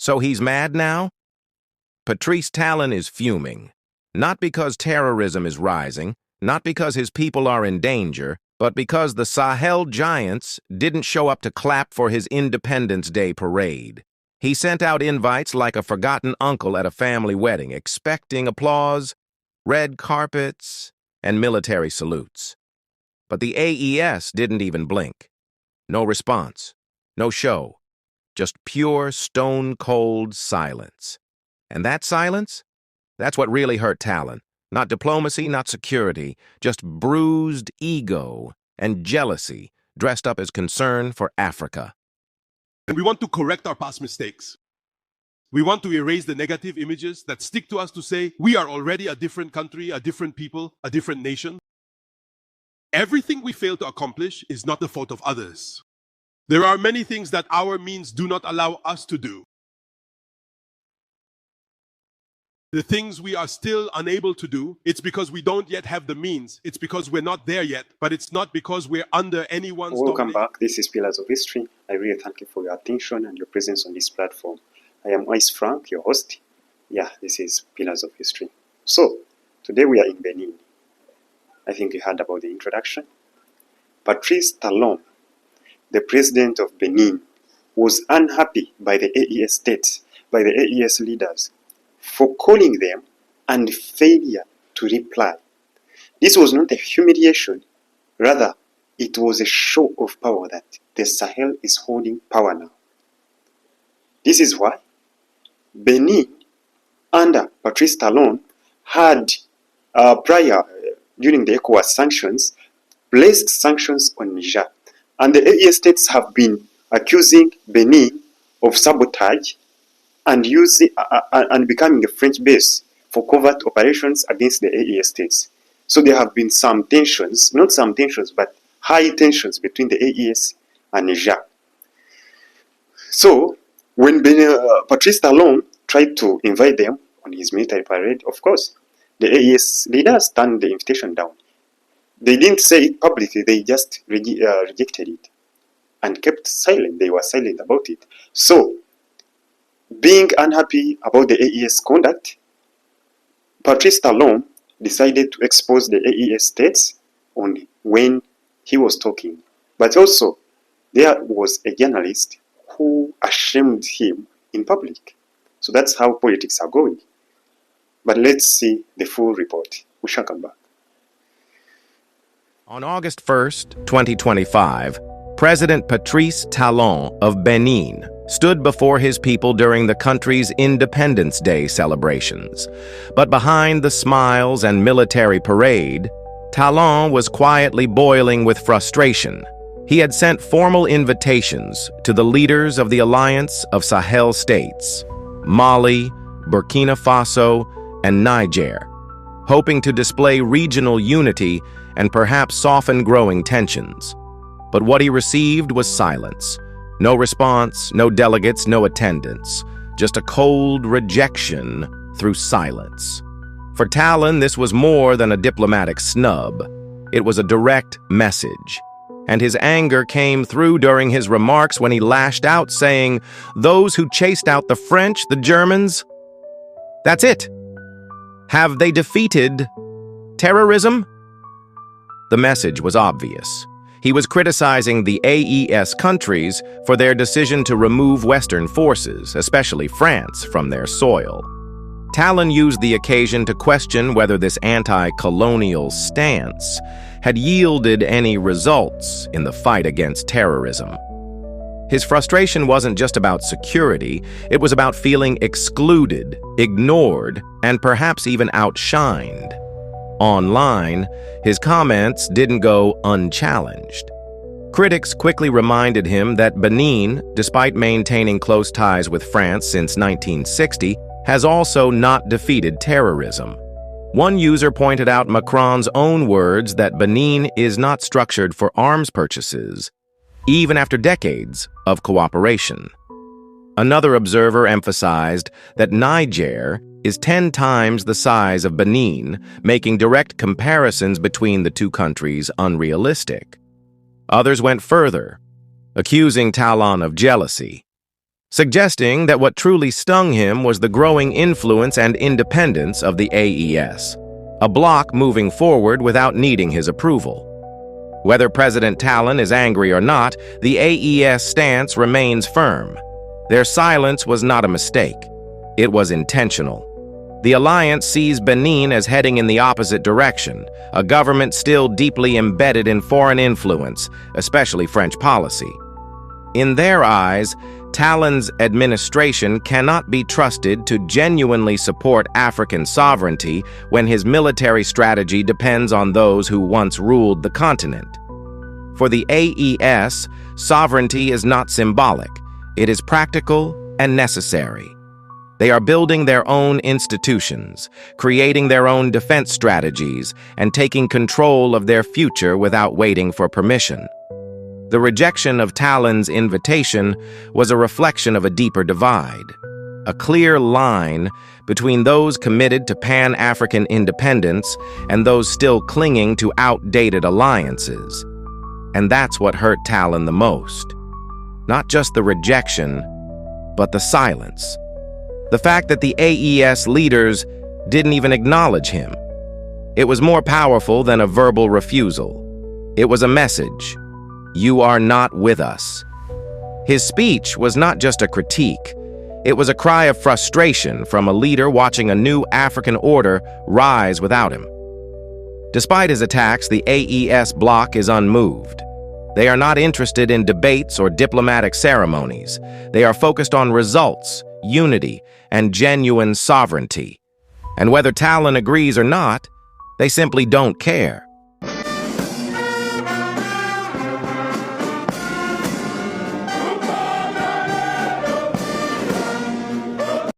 So he's mad now? Patrice Talon is fuming. Not because terrorism is rising, not because his people are in danger, but because the Sahel giants didn't show up to clap for his Independence Day parade. He sent out invites like a forgotten uncle at a family wedding, expecting applause, red carpets, and military salutes. But the AES didn't even blink. No response, no show, just pure stone-cold silence. And that silence? That's what really hurt Talon. Not diplomacy, not security, just bruised ego and jealousy dressed up as concern for Africa. And we want to correct our past mistakes. We want to erase the negative images that stick to us to say we are already a different country, a different people, a different nation. Everything we fail to accomplish is not the fault of others. There are many things that our means do not allow us to do. The things we are still unable to do, it's because we don't yet have the means. It's because we're not there yet, but it's not because we're under anyone's Welcome back. This is Pillars of History. I really thank you for your attention and your presence on this platform. I am Ice Frank, your host. Yeah, this is Pillars of History. So, today we are in Benin. I think you heard about the introduction. Patrice Talon, the president of Benin, was unhappy by the AES states, by the AES leaders, for calling them and failure to reply. This was not a humiliation, rather it was a show of power that the Sahel is holding power now. This is why Benin, under Patrice Talon, had during the ECOWAS sanctions, placed sanctions on Niger. And the AES states have been accusing Benin of sabotage and becoming a French base for covert operations against the AES states. So there have been some tensions, not some tensions, but high tensions between the AES and Niger. So when Patrice Talon tried to invite them on his military parade, of course, the AES leaders turned the invitation down. They didn't say it publicly, they just rejected it and kept silent. They were silent about it. So, being unhappy about the AES conduct, Patrice Talon decided to expose the AES states only when he was talking. But also, there was a journalist who ashamed him in public. So that's how politics are going. But let's see the full report. We shall come back. On August 1st, 2025, President Patrice Talon of Benin stood before his people during the country's Independence Day celebrations. But behind the smiles and military parade, Talon was quietly boiling with frustration. He had sent formal invitations to the leaders of the Alliance of Sahel States, Mali, Burkina Faso, and Niger, hoping to display regional unity and perhaps soften growing tensions. But what he received was silence. No response, no delegates, no attendance. Just a cold rejection through silence. For Talon, this was more than a diplomatic snub. It was a direct message. And his anger came through during his remarks when he lashed out, saying, "Those who chased out the French, the Germans, that's it. Have they defeated terrorism?" The message was obvious. He was criticizing the AES countries for their decision to remove Western forces, especially France, from their soil. Talon used the occasion to question whether this anti-colonial stance had yielded any results in the fight against terrorism. His frustration wasn't just about security, it was about feeling excluded, ignored, and perhaps even outshined. Online, his comments didn't go unchallenged. Critics quickly reminded him that Benin, despite maintaining close ties with France since 1960, has also not defeated terrorism. One user pointed out Macron's own words that Benin is not structured for arms purchases, even after decades of cooperation. Another observer emphasized that Niger is 10 times the size of Benin, making direct comparisons between the two countries unrealistic. Others went further, accusing Talon of jealousy. suggesting that what truly stung him was the growing influence and independence of the AES, a bloc moving forward without needing his approval. Whether President Talon is angry or not, the AES stance remains firm. Their silence was not a mistake. It was intentional. The alliance sees Benin as heading in the opposite direction, a government still deeply embedded in foreign influence, especially French policy. In their eyes, Talon's administration cannot be trusted to genuinely support African sovereignty when his military strategy depends on those who once ruled the continent. For the AES, sovereignty is not symbolic. It is practical and necessary. They are building their own institutions, creating their own defense strategies, and taking control of their future without waiting for permission. The rejection of Talon's invitation was a reflection of a deeper divide, a clear line between those committed to Pan-African independence and those still clinging to outdated alliances. And that's what hurt Talon the most. Not just the rejection, but the silence. The fact that the AES leaders didn't even acknowledge him. It was more powerful than a verbal refusal. It was a message. You are not with us. His speech was not just a critique. It was a cry of frustration from a leader watching a new African order rise without him. Despite his attacks, the AES bloc is unmoved. They are not interested in debates or diplomatic ceremonies. They are focused on results, unity, and genuine sovereignty. And whether Talon agrees or not, they simply don't care.